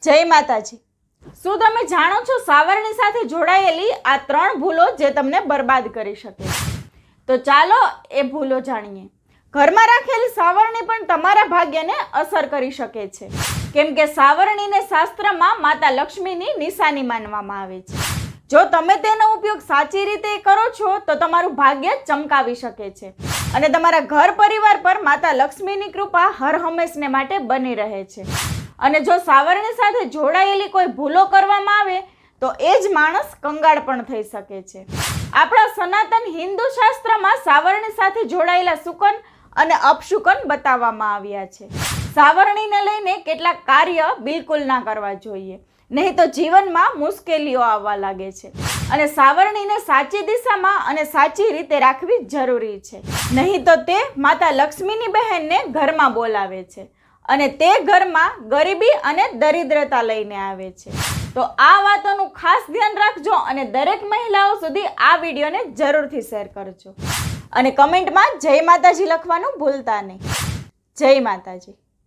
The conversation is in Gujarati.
જય માતાજી। શું તમે જાણો છો સાવરણી સાથે જોડાયેલી આ 3 ભૂલો જે તમને બરબાદ કરી શકે? તો ચાલો એ ભૂલો જાણીએ। ઘરમાં રાખેલી સાવરણી પણ તમારા ભાગ્યને અસર કરી શકે છે, કેમ કે સાવરણીને શાસ્ત્રમાં માતા લક્ષ્મીની નિશાની માનવામાં આવે છે। જો તમે તેનો ઉપયોગ સાચી રીતે કરો છો તો તમારું ભાગ્ય ચમકાવી શકે છે અને તમારા ઘર પરિવાર પર માતા લક્ષ્મીની કૃપા હર હંમેશને માટે બની રહે છે। અને જો સાવરણી સાથે જોડાયેલી કોઈ ભૂલો કરવામાં આવે તો એ જ માણસ કંગાળ પણ થઈ શકે છે। આપણા સનાતન હિન્દુ શાસ્ત્રમાં સાવરણી સાથે જોડાયેલા શુકન અને અપશુકન બતાવવામાં આવ્યા છે। સાવરણીને લઈને કેટલાક કાર્ય બિલકુલ ના કરવા જોઈએ, નહીં તો જીવનમાં મુશ્કેલીઓ આવવા લાગે છે અને સાવરણીને સાચી દિશામાં અને સાચી રીતે રાખવી જરૂરી છે, નહીં તો તે માતા લક્ષ્મીની બહેનને ઘરમાં બોલાવે છે અને તે ઘરમાં ગરીબી અને દરિદ્રતા લઈને આવે છે। તો આ વાતોનું ખાસ ધ્યાન રાખજો અને દરેક મહિલાઓ સુધી આ વિડીયોને જરૂરથી શેર કરજો અને કમેન્ટમાં જય માતાજી લખવાનું ભૂલતા નહીં। જય માતાજી।